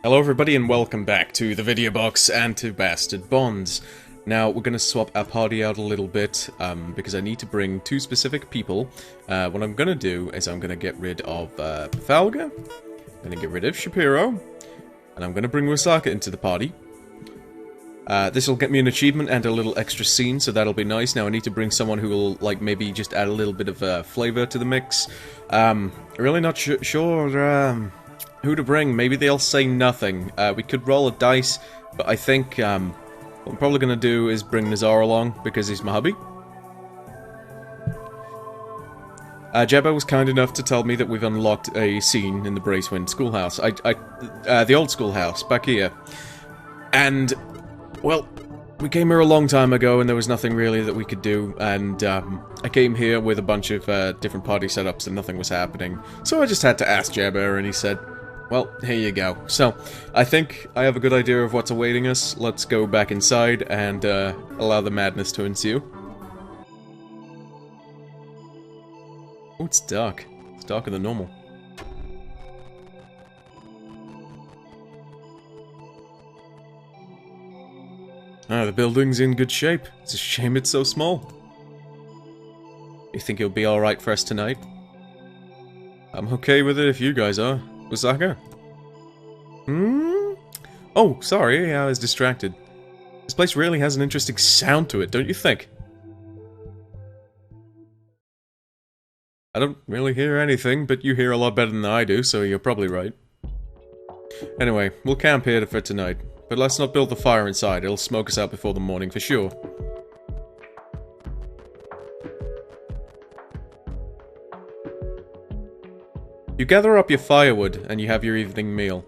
Hello everybody and welcome back to the VidyaBox and to Bastard Bonds. Now we're going to swap our party out a little bit because I need to bring two specific people. What I'm going to do is I'm going to get rid of Falga, I'm going to get rid of Shapiro, and I'm going to bring Wisaka into the party. This will get me an achievement and a little extra scene, so that'll be nice. Now I need to bring someone who will like maybe just add a little bit of flavor to the mix. Really not sure who to bring. Maybe they'll say nothing. We could roll a dice, but I think what I'm probably going to do is bring Nazar along, because he's my hubby. Jebba was kind enough to tell me that we've unlocked a scene in the Bracewind schoolhouse. The old schoolhouse, back here. And, well, we came here a long time ago and there was nothing really that we could do, and I came here with a bunch of different party setups and nothing was happening. So I just had to ask Jebba, and he said, well, here you go. So, I think I have a good idea of what's awaiting us. Let's go back inside and allow the madness to ensue. Oh, it's dark. It's darker than normal. Ah, the building's in good shape. It's a shame it's so small. You think it'll be alright for us tonight? I'm okay with it if you guys are. Wisaka? Oh, sorry, I was distracted. This place really has an interesting sound to it, don't you think? I don't really hear anything, but you hear a lot better than I do, so you're probably right. Anyway, we'll camp here for tonight, but let's not build the fire inside, it'll smoke us out before the morning for sure. You gather up your firewood, and you have your evening meal.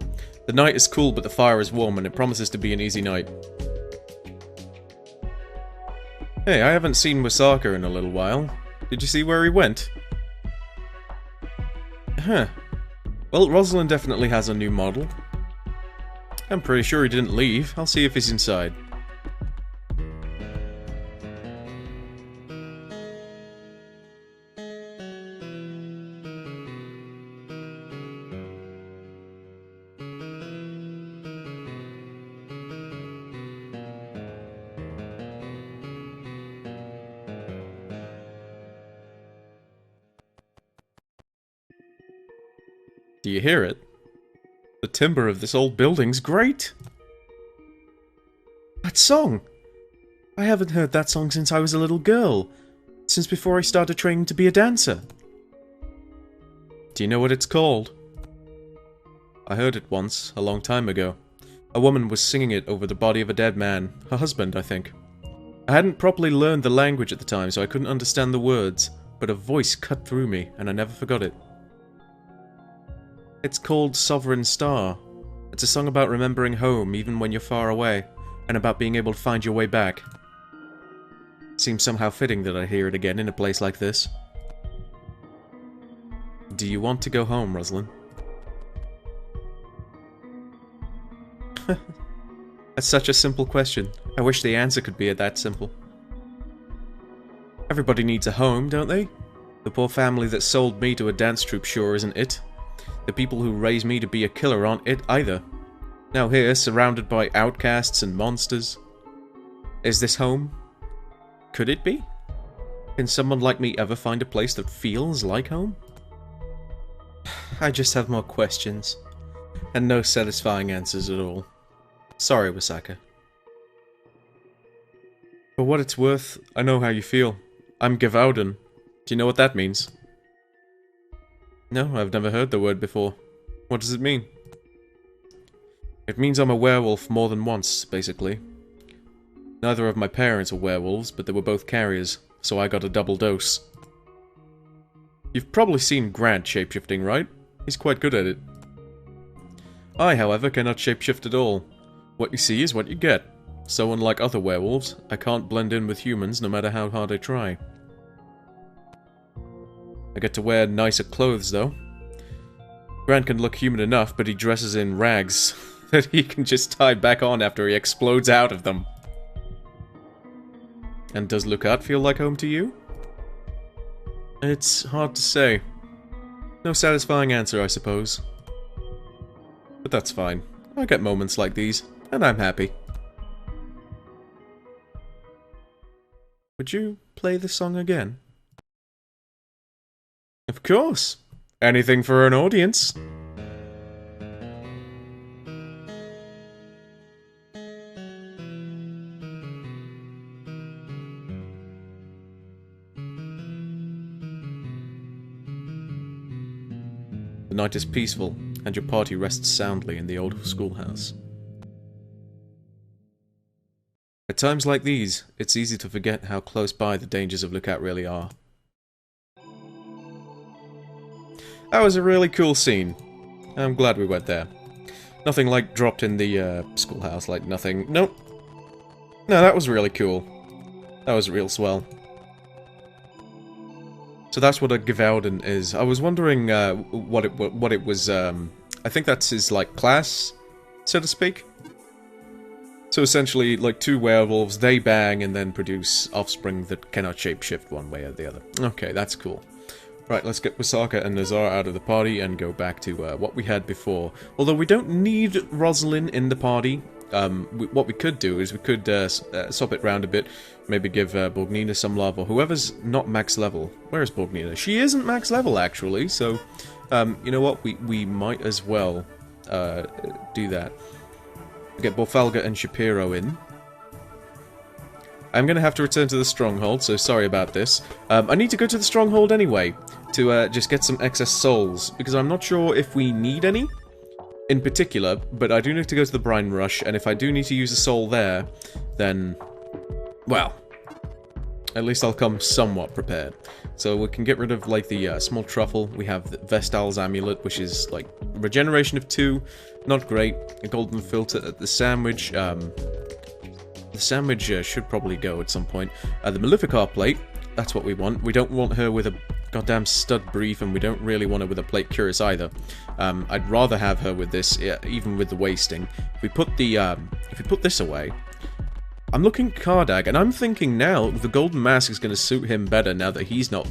The night is cool, but the fire is warm, and it promises to be an easy night. Hey, I haven't seen Wisaka in a little while. Did you see where he went? Huh. Well, Rosaline definitely has a new model. I'm pretty sure he didn't leave. I'll see if he's inside. Do you hear it? The timber of this old building's great! That song! I haven't heard that song since I was a little girl. Since before I started training to be a dancer. Do you know what it's called? I heard it once, a long time ago. A woman was singing it over the body of a dead man. Her husband, I think. I hadn't properly learned the language at the time, so I couldn't understand the words, but a voice cut through me, and I never forgot it. It's called Sovereign Star. It's a song about remembering home even when you're far away, and about being able to find your way back. Seems somehow fitting that I hear it again in a place like this. Do you want to go home, Rosaline? That's such a simple question. I wish the answer could be that simple. Everybody needs a home, don't they? The poor family that sold me to a dance troupe sure isn't it. The people who raised me to be a killer aren't it either. Now here, surrounded by outcasts and monsters. Is this home? Could it be? Can someone like me ever find a place that feels like home? I just have more questions. And no satisfying answers at all. Sorry, Wisaka. For what it's worth, I know how you feel. I'm Gavaudan. Do you know what that means? No, I've never heard the word before. What does it mean? It means I'm a werewolf more than once, basically. Neither of my parents are werewolves, but they were both carriers, so I got a double dose. You've probably seen Grant shapeshifting, right? He's quite good at it. I, however, cannot shapeshift at all. What you see is what you get. So unlike other werewolves, I can't blend in with humans no matter how hard I try. I get to wear nicer clothes, though. Grant can look human enough, but he dresses in rags that he can just tie back on after he explodes out of them. And does Lukat feel like home to you? It's hard to say. No satisfying answer, I suppose. But that's fine. I get moments like these, and I'm happy. Would you play the song again? Of course. Anything for an audience. The night is peaceful, and your party rests soundly in the old schoolhouse. At times like these, it's easy to forget how close by the dangers of Lookout really are. That was a really cool scene. I'm glad we went there. Nothing like dropped in the schoolhouse, like nothing. Nope. No, that was really cool. That was real swell. So that's what a Gevaudan is. I was wondering what it was. I think that's his like class, so to speak. So essentially, like two werewolves, they bang and then produce offspring that cannot shapeshift one way or the other. Okay, that's cool. Right, let's get Wisaka and Nazar out of the party and go back to what we had before. Although we don't need Rosaline in the party. What we could do is we could swap it round a bit. Maybe give Borgnina some love, or whoever's not max level. Where is Borgnina? She isn't max level, actually, so... you know what? We might as well do that. Get Borfalga and Shapiro in. I'm gonna have to return to the stronghold, so sorry about this. I need to go to the stronghold anyway, to just get some excess souls, because I'm not sure if we need any in particular, but I do need to go to the Brine Rush, and if I do need to use a soul there, then, well, at least I'll come somewhat prepared. So we can get rid of, like, the small truffle. We have the Vestal's Amulet, which is, like, regeneration of 2, not great. A golden filter at the sandwich, the sandwich should probably go at some point. The Maleficar plate, that's what we want. We don't want her with a goddamn stud brief, and we don't really want her with a plate curious either. I'd rather have her with this, even with the wasting. If we put this away, I'm looking at Kardag, and I'm thinking now the Golden Mask is going to suit him better now that he's not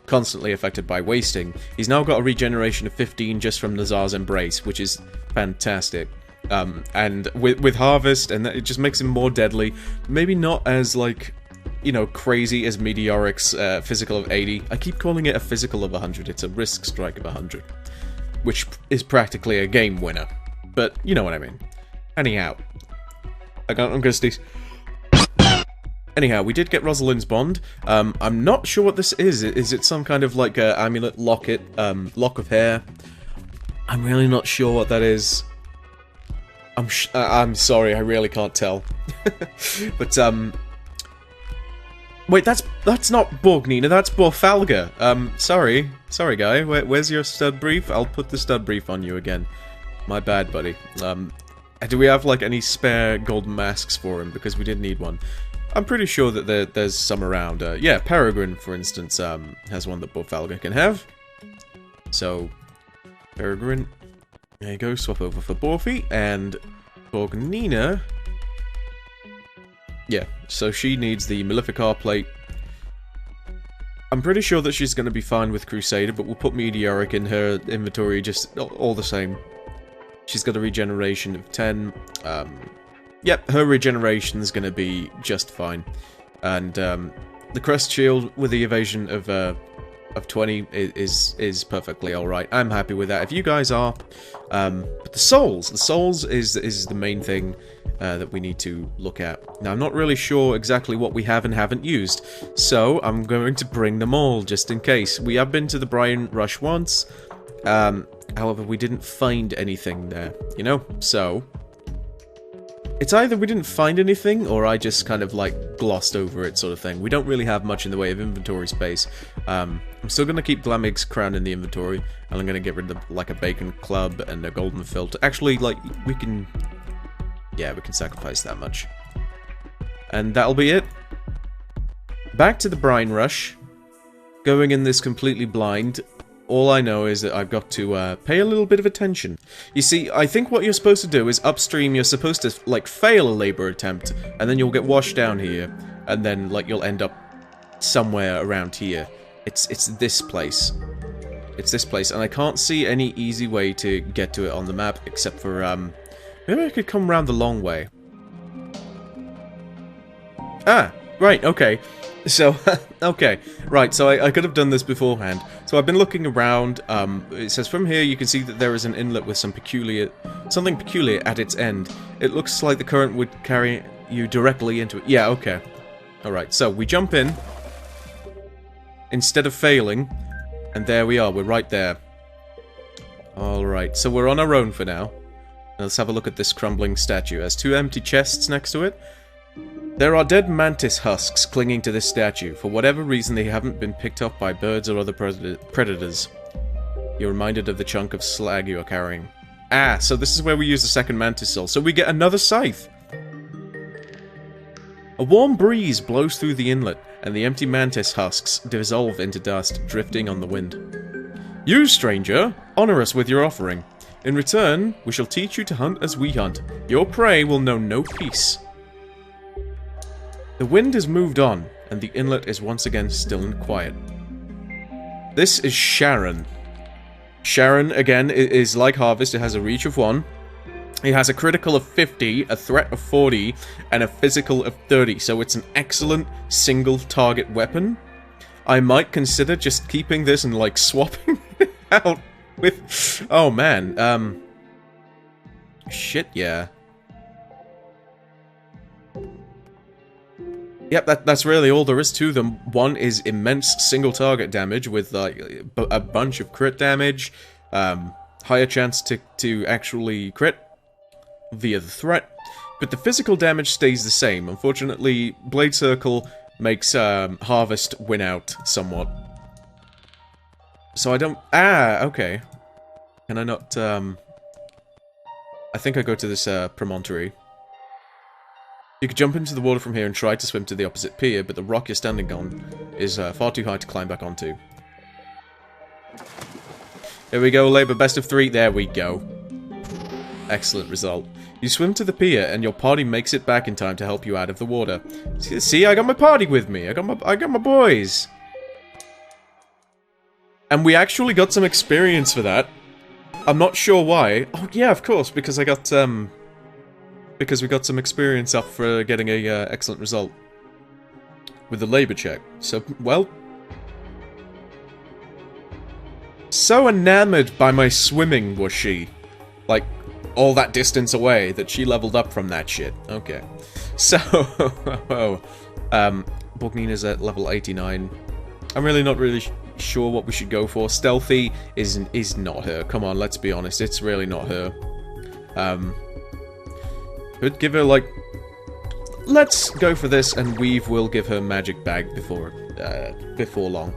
constantly affected by wasting. He's now got a regeneration of 15 just from Nazar's Embrace, which is fantastic. And with Harvest, and it just makes him more deadly. Maybe not as, like, you know, crazy as Meteoric's physical of 80. I keep calling it a physical of 100. It's a risk strike of 100. Which is practically a game winner. But, you know what I mean. Anyhow. I'm gonna sneeze. Anyhow, we did get Rosaline's Bond. I'm not sure what this is. Is it some kind of, like, amulet, locket, lock of hair? I'm really not sure what that is. I'm sorry, I really can't tell. But, wait, that's not Borgnina, that's Borfalga. Sorry guy, where's your stud brief? I'll put the stud brief on you again. My bad, buddy. Do we have, like, any spare golden masks for him? Because we did need one. I'm pretty sure that there's some around. Yeah, Peregrine, for instance, has one that Borfalga can have. So, Peregrine, there you go, swap over for Borfi, and Borgnina, yeah, so she needs the Maleficar plate. I'm pretty sure that she's going to be fine with Crusader, but we'll put Meteoric in her inventory just all the same. She's got a regeneration of 10. Yep, her regeneration is going to be just fine. And the Crest Shield with the evasion of 20 is perfectly alright. I'm happy with that. If you guys are, but the souls is the main thing that we need to look at. Now, I'm not really sure exactly what we have and haven't used, so I'm going to bring them all just in case. We have been to the Brine Rush once, however, we didn't find anything there, you know? So, it's either we didn't find anything, or I just kind of, like, glossed over it sort of thing. We don't really have much in the way of inventory space. I'm still going to keep Glamig's Crown in the inventory, and I'm going to get rid of, like, a Bacon Club and a Golden Filter. Actually, like, we can... yeah, we can sacrifice that much. And that'll be it. Back to the Brine Rush. Going in this completely blind. All I know is that I've got to pay a little bit of attention. You see, I think what you're supposed to do is upstream, you're supposed to, like, fail a labor attempt, and then you'll get washed down here, and then, like, you'll end up somewhere around here. It's this place. It's this place, and I can't see any easy way to get to it on the map, except for, Maybe I could come round the long way. Ah, right, okay. So, okay, right, so I could have done this beforehand. So I've been looking around, it says from here you can see that there is an inlet with something peculiar at its end. It looks like the current would carry you directly into it. Yeah, okay. Alright, so we jump in, instead of failing, and there we are, we're right there. Alright, so we're on our own for now. Now let's have a look at this crumbling statue. It has 2 empty chests next to it. There are dead mantis husks clinging to this statue. For whatever reason, they haven't been picked up by birds or other predators. You're reminded of the chunk of slag you are carrying. Ah, so this is where we use the second mantis soul. So we get another scythe. A warm breeze blows through the inlet, and the empty mantis husks dissolve into dust, drifting on the wind. You, stranger, honor us with your offering. In return, we shall teach you to hunt as we hunt. Your prey will know no peace. The wind has moved on, and the inlet is once again still and quiet. This is Charon. Charon, again, is like Harvest. It has a reach of 1. It has a critical of 50, a threat of 40, and a physical of 30, so it's an excellent single-target weapon. I might consider just keeping this and, like, swapping it out with... Oh, man, shit, yeah. Yep, that's really all there is to them. One is immense single-target damage with, like, a bunch of crit damage, higher chance to actually crit via the threat, but the physical damage stays the same. Unfortunately, Blade Circle makes Harvest win out somewhat. So I don't... Ah, okay. Can I not, I think I go to this, promontory. You could jump into the water from here and try to swim to the opposite pier, but the rock you're standing on is far too high to climb back onto. Here we go, Labour, best of 3, there we go. Excellent result. You swim to the pier, and your party makes it back in time to help you out of the water. See, I got my party with me, I got my boys! And we actually got some experience for that. I'm not sure why. Oh yeah, of course, because I got, because we got some experience up for getting a excellent result with the labor check. So, well, so enamored by my swimming was she, like all that distance away, that she leveled up from that shit. Okay, so Bognina's at level 89. I'm really not sure what we should go for. Stealthy is not her. Come on, let's be honest. It's really not her. But give her, like... Let's go for this, and Weave will give her magic bag before long.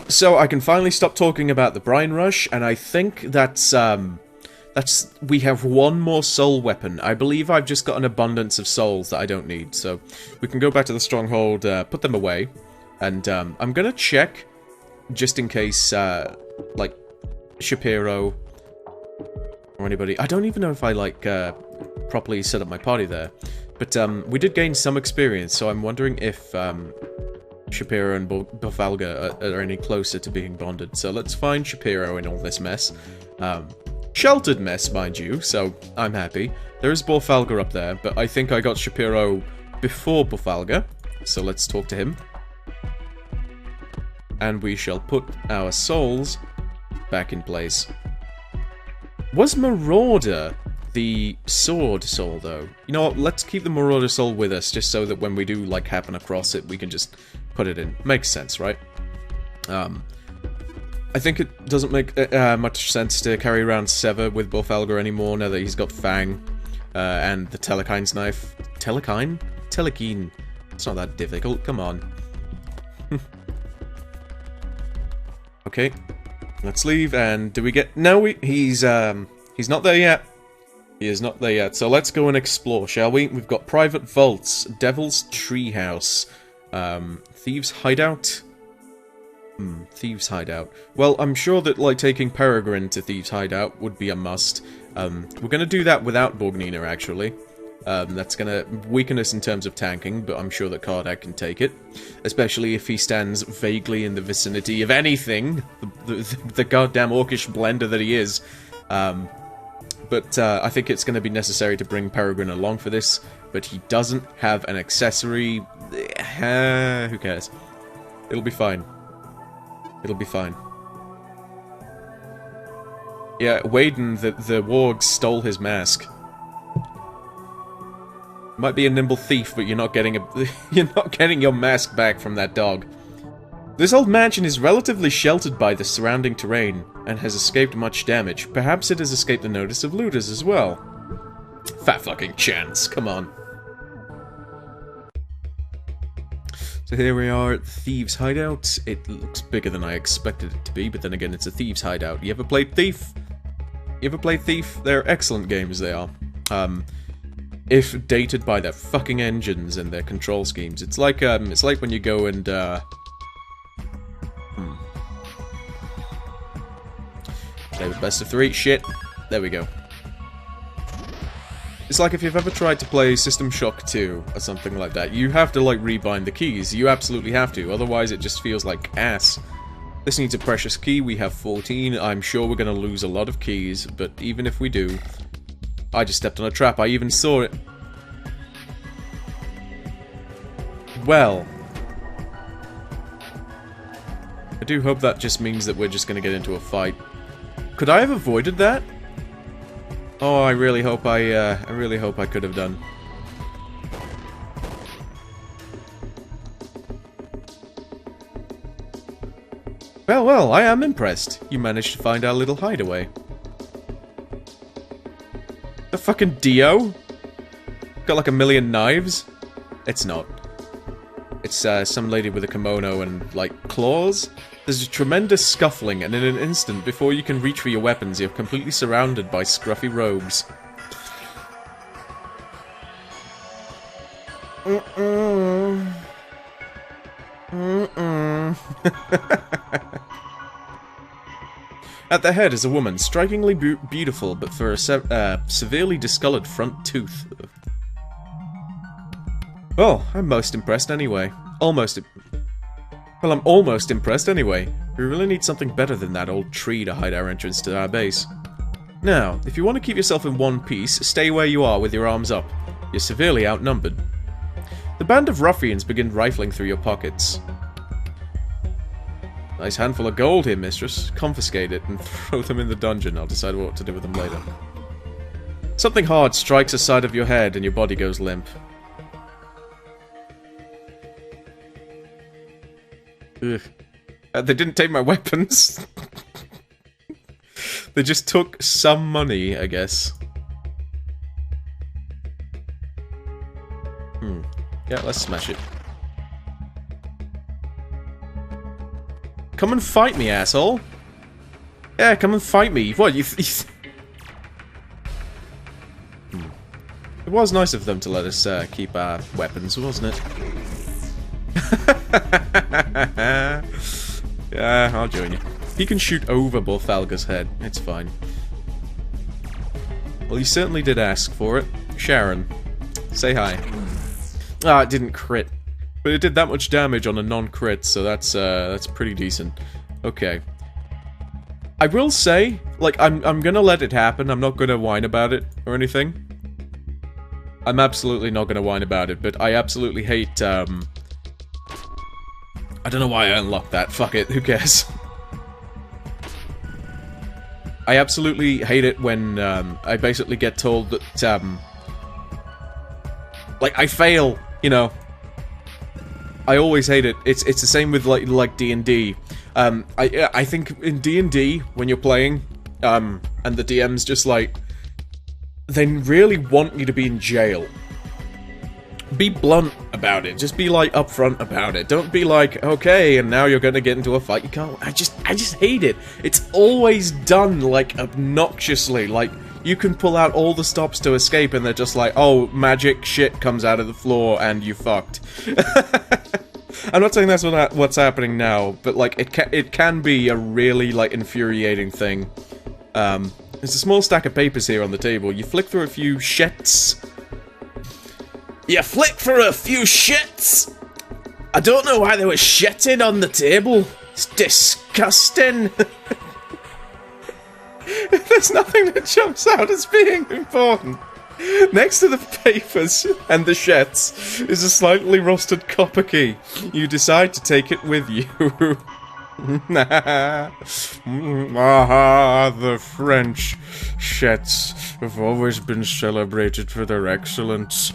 So, I can finally stop talking about the Brine Rush, and I think that's, we have one more soul weapon. I believe I've just got an abundance of souls that I don't need, so we can go back to the stronghold, put them away, and, I'm gonna check, just in case, like, Shapiro... or anybody. I don't even know if I, like, properly set up my party there. But, we did gain some experience, so I'm wondering if, Shapiro and Bofalga are any closer to being bonded. So let's find Shapiro in all this mess. Sheltered mess, mind you, so I'm happy. There is Bofalga up there, but I think I got Shapiro before Bofalga. So let's talk to him. And we shall put our souls back in place. Was Marauder the sword soul, though? You know what, let's keep the Marauder soul with us, just so that when we do, like, happen across it, we can just put it in. Makes sense, right? I think it doesn't make much sense to carry around Sever with Bofalga anymore, now that he's got Fang, and the Telekine's knife. Telekine? Telekine. It's not that difficult, come on. Okay. Let's leave, and do we get... No, he's not there yet. He is not there yet, so let's go and explore, shall we? We've got private vaults, Devil's Treehouse, Thieves' Hideout? Thieves' Hideout. Well, I'm sure that, like, taking Peregrine to Thieves' Hideout would be a must. We're gonna do that without Borgnina, actually. That's gonna weaken us in terms of tanking, but I'm sure that Kardak can take it. Especially if he stands vaguely in the vicinity of anything. The goddamn orcish blender that he is. but I think it's going to be necessary to bring Peregrine along for this, but he doesn't have an accessory. Who cares? It'll be fine. It'll be fine. Yeah, Waden, the warg stole his mask. Might be a nimble thief, but you're not getting your mask back from that dog. This old mansion is relatively sheltered by the surrounding terrain, and has escaped much damage. Perhaps it has escaped the notice of looters as well. Fat fucking chance, come on. So here we are at Thieve's Hideout. It looks bigger than I expected it to be, but then again, it's a Thieve's Hideout. You ever played Thief? You ever played Thief? They're excellent games, they are. If dated by their fucking engines and their control schemes. It's like when you go and, Play with best of 3. Shit. There we go. It's like if you've ever tried to play System Shock 2 or something like that. You have to, like, rebind the keys. You absolutely have to. Otherwise, it just feels like ass. This needs a precious key. We have 14. I'm sure we're going to lose a lot of keys, but even if we do... I just stepped on a trap. I even saw it. Well... I do hope that just means that we're just going to get into a fight. Could I have avoided that? Oh, I really hope I could have done. Well, well, I am impressed. You managed to find our little hideaway. The fucking Dio? Got like a million knives? It's not. It's some lady with a kimono and, like, claws. There's a tremendous scuffling, and in an instant, before you can reach for your weapons, you're completely surrounded by scruffy robes. At the head is a woman, strikingly beautiful, but for a severely discolored front tooth. Well, I'm most impressed anyway. Well, I'm almost impressed anyway. We really need something better than that old tree to hide our entrance to our base. Now, if you want to keep yourself in one piece, stay where you are with your arms up. You're severely outnumbered. The band of ruffians begin rifling through your pockets. Nice handful of gold here, mistress. Confiscate it and throw them in the dungeon. I'll decide what to do with them later. Something hard strikes the side of your head and your body goes limp. Ugh. They didn't take my weapons. They just took some money, I guess. Yeah, let's smash it. Come and fight me, asshole. Yeah, come and fight me. What, you... It was nice of them to let us keep our weapons, wasn't it? Yeah, I'll join you. He can shoot over Borthalga's head. It's fine. Well, you certainly did ask for it. Charon, say hi. Ah, it didn't crit. But it did that much damage on a non-crit, so that's pretty decent. Okay. I will say, like, I'm gonna let it happen. I'm not gonna whine about it or anything. I'm absolutely not gonna whine about it, but I absolutely hate, I don't know why I unlocked that. Fuck it, who cares? I absolutely hate it when, I basically get told that, like, I fail, you know. I always hate it. It's the same with, like D&D. I think in D&D, when you're playing, and the DM's just like, they really want you to be in jail. Be blunt about it. Just be, like, upfront about it. Don't be like, okay, and now you're gonna get into a fight. You can't. I just hate it. It's always done, like, obnoxiously. Like, you can pull out all the stops to escape, and they're just like, oh, magic shit comes out of the floor, and you fucked. I'm not saying that's what's happening now, but, like, it can be a really, like, infuriating thing. There's a small stack of papers here on the table. You flick through a few shits. You flick through a few shits! I don't know why they were shitting on the table. It's disgusting. There's nothing that jumps out as being important. Next to the papers and the sheds is a slightly rusted copper key. You decide to take it with you. The French sheds have always been celebrated for their excellence.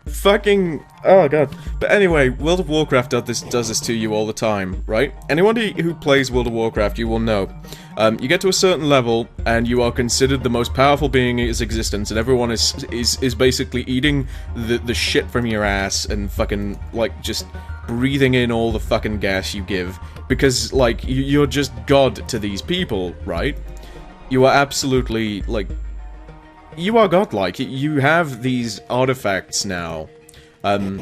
Fucking... oh god. But anyway, World of Warcraft does this to you all the time, right? Anyone who plays World of Warcraft, you will know. You get to a certain level, and you are considered the most powerful being in its existence, and everyone is basically eating the shit from your ass, and fucking, like, just breathing in all the fucking gas you give. Because, like, you're just God to these people, right? You are absolutely, like... you are godlike. You have these artifacts now. And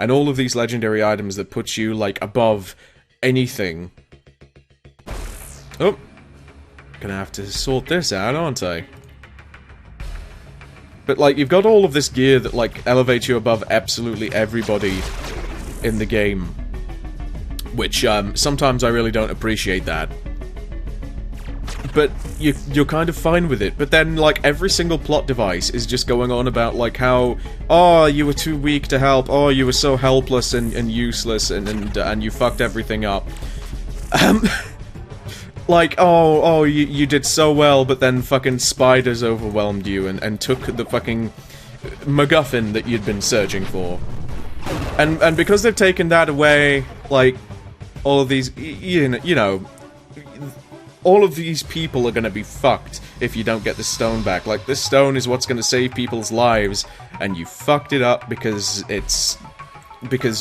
all of these legendary items that put you, like, above anything. Oh. Gonna have to sort this out, aren't I? But, like, you've got all of this gear that, like, elevates you above absolutely everybody in the game. Which, sometimes I really don't appreciate that. But you're kind of fine with it. But then, like, every single plot device is just going on about, like, how, oh, you were too weak to help, oh, you were so helpless and useless, and you fucked everything up. Like, oh, you did so well, but then fucking spiders overwhelmed you and took the fucking MacGuffin that you'd been searching for. And because they've taken that away, like, all of these, you know, all of these people are gonna be fucked if you don't get the stone back. Like, this stone is what's gonna save people's lives, and you fucked it up because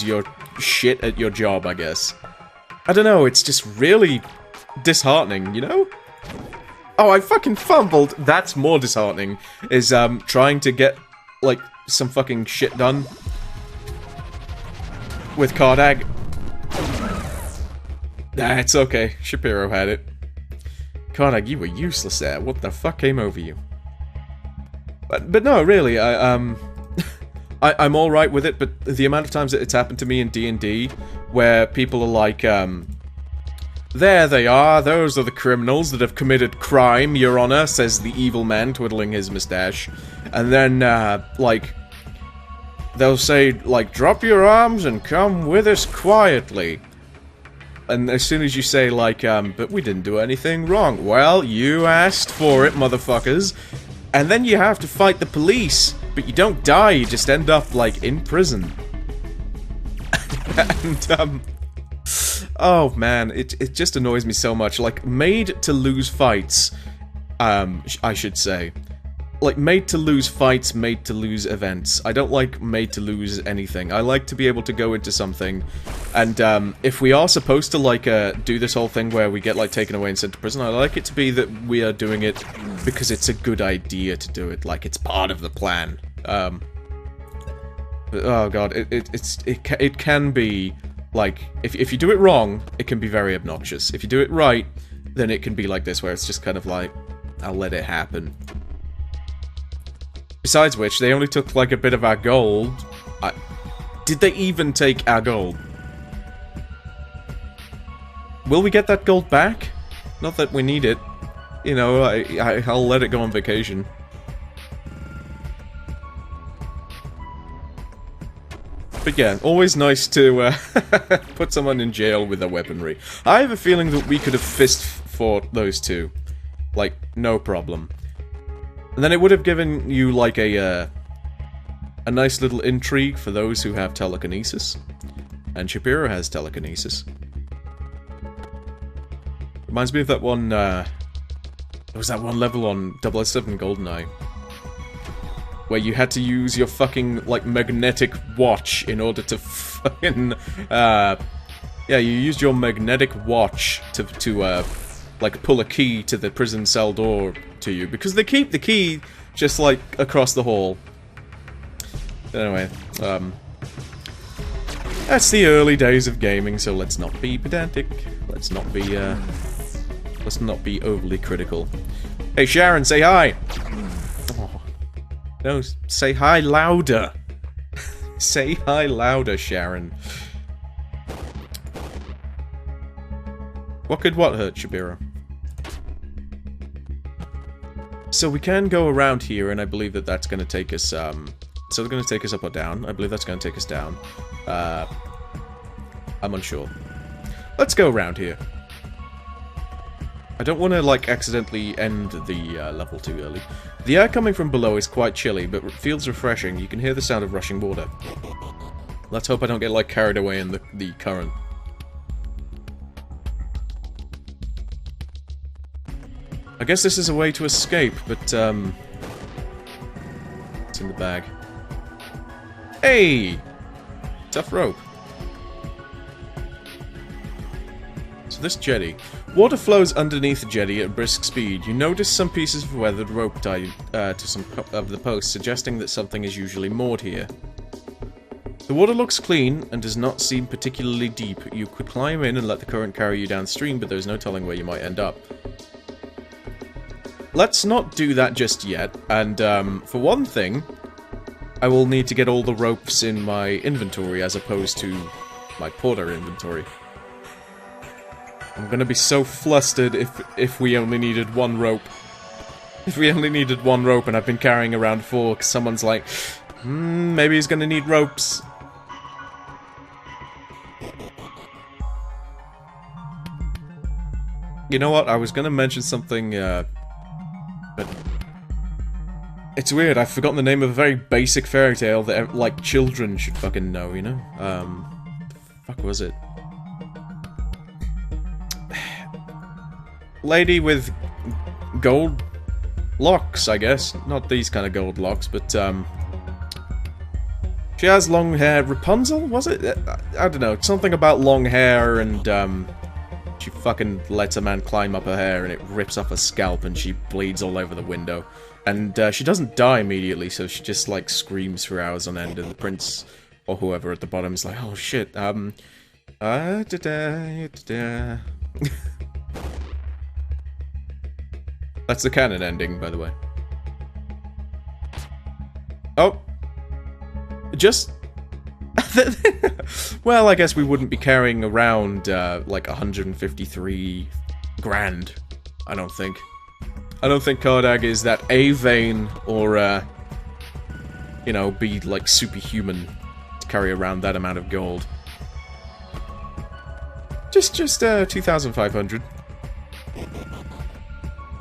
you're shit at your job, I guess. I don't know, it's just really disheartening, you know? Oh, I fucking fumbled! That's more disheartening, is, trying to get, like, some fucking shit done with Cardag. Nah, it's okay. Shapiro had it. Cardag, you were useless there. What the fuck came over you? But no, really, I'm alright with it, but the amount of times that it's happened to me in D&D, where people are like, there they are, those are the criminals that have committed crime, Your Honor, says the evil man, twiddling his mustache. And then, like, they'll say, like, drop your arms and come with us quietly. And as soon as you say, like, but we didn't do anything wrong. Well, you asked for it, motherfuckers. And then you have to fight the police. But you don't die, you just end up, like, in prison. And, oh, man, it just annoys me so much. Like, made to lose fights, I should say. Like, made to lose fights, made to lose events. I don't like made to lose anything. I like to be able to go into something, and, if we are supposed to, like, do this whole thing where we get, like, taken away and sent to prison, I like it to be that we are doing it because it's a good idea to do it, like, it's part of the plan. Oh god, it can be, like, if you do it wrong, it can be very obnoxious. If you do it right, then it can be like this, where it's just kind of like, I'll let it happen. Besides which, they only took, like, a bit of our gold. Did they even take our gold? Will we get that gold back? Not that we need it. You know, I'll let it go on vacation. But yeah, always nice to put someone in jail with their weaponry. I have a feeling that we could have fist-fought those two. Like, no problem. And then it would have given you, like, a nice little intrigue for those who have telekinesis. And Shapiro has telekinesis. Reminds me of that one, there was that one level on 007 GoldenEye. Where you had to use your fucking, like, magnetic watch in order to fucking, yeah, you used your magnetic watch to like, pull a key to the prison cell door to you, because they keep the key just, like, across the hall. Anyway, that's the early days of gaming, so let's not be pedantic. Let's not be overly critical. Hey, Charon, say hi! Oh. No, say hi louder! Say hi louder, Charon. What could what hurt, Shapiro? So we can go around here, and I believe that that's going to take us, so it's going to take us up or down. I believe that's going to take us down. I'm unsure. Let's go around here. I don't want to, like, accidentally end the level too early. The air coming from below is quite chilly, but it feels refreshing. You can hear the sound of rushing water. Let's hope I don't get, like, carried away in the current. I guess this is a way to escape, but, it's in the bag. Hey! Tough rope. So this jetty. Water flows underneath the jetty at brisk speed. You notice some pieces of weathered rope tied to some of the posts, suggesting that something is usually moored here. The water looks clean and does not seem particularly deep. You could climb in and let the current carry you downstream, but there's no telling where you might end up. Let's not do that just yet, and for one thing, I will need to get all the ropes in my inventory as opposed to my porter inventory. I'm gonna be so flustered if we only needed one rope. If we only needed one rope and I've been carrying around 4, because someone's like, maybe he's gonna need ropes. You know what, I was gonna mention something, but it's weird, I've forgotten the name of a very basic fairy tale that, like, children should fucking know, you know? The fuck was it? Lady with gold locks, I guess. Not these kind of gold locks, but, she has long hair. Rapunzel, was it? I don't know, something about long hair and, she fucking lets a man climb up her hair and it rips off her scalp and she bleeds all over the window. And she doesn't die immediately, so she just, like, screams for hours on end, and the prince, or whoever at the bottom is like, oh shit, That's the canon ending, by the way. Oh. Just... well, I guess we wouldn't be carrying around, like, 153 grand. I don't think. I don't think Kardag is that A-vain or, you know, be, like, superhuman to carry around that amount of gold. Just 2,500.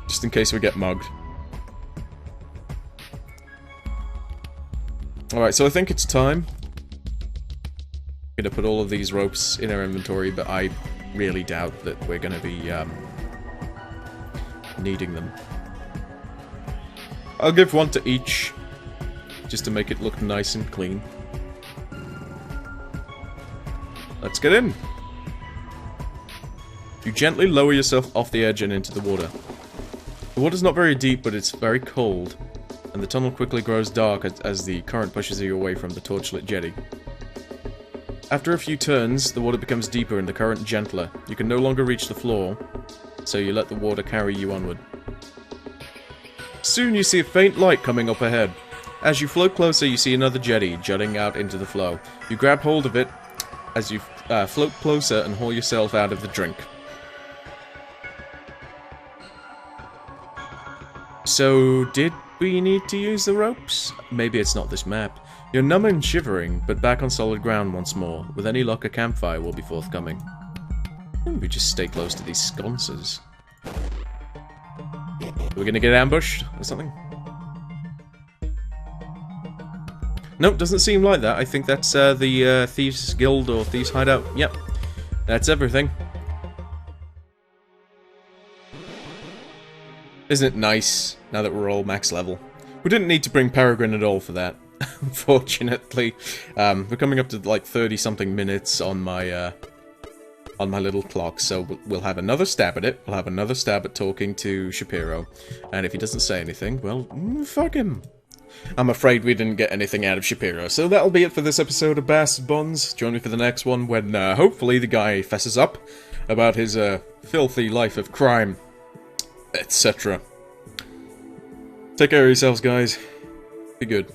Just in case we get mugged. Alright, so I think it's time. I'm gonna put all of these ropes in our inventory, but I really doubt that we're gonna be, needing them. I'll give one to each, just to make it look nice and clean. Let's get in! You gently lower yourself off the edge and into the water. The water's not very deep, but it's very cold, and the tunnel quickly grows dark as the current pushes you away from the torchlit jetty. After a few turns, the water becomes deeper and the current gentler. You can no longer reach the floor, so you let the water carry you onward. Soon you see a faint light coming up ahead. As you float closer, you see another jetty jutting out into the flow. You grab hold of it as you float closer and haul yourself out of the drink. So, did we need to use the ropes? Maybe it's not this map. You're numb and shivering, but back on solid ground once more. With any luck, a campfire will be forthcoming. We just stay close to these sconces. We're gonna get ambushed or something? Nope, doesn't seem like that. I think that's the Thieves Guild or Thieves Hideout. Yep, that's everything. Isn't it nice, now that we're all max level? We didn't need to bring Peregrine at all for that, unfortunately. We're coming up to like 30-something minutes on my little clock, so we'll have another stab at it. We'll have another stab at talking to Shapiro. And if he doesn't say anything, well, fuck him. I'm afraid we didn't get anything out of Shapiro, so that'll be it for this episode of Bastard Bonds. Join me for the next one when, hopefully, the guy fesses up about his, filthy life of crime, etc. Take care of yourselves, guys. Be good.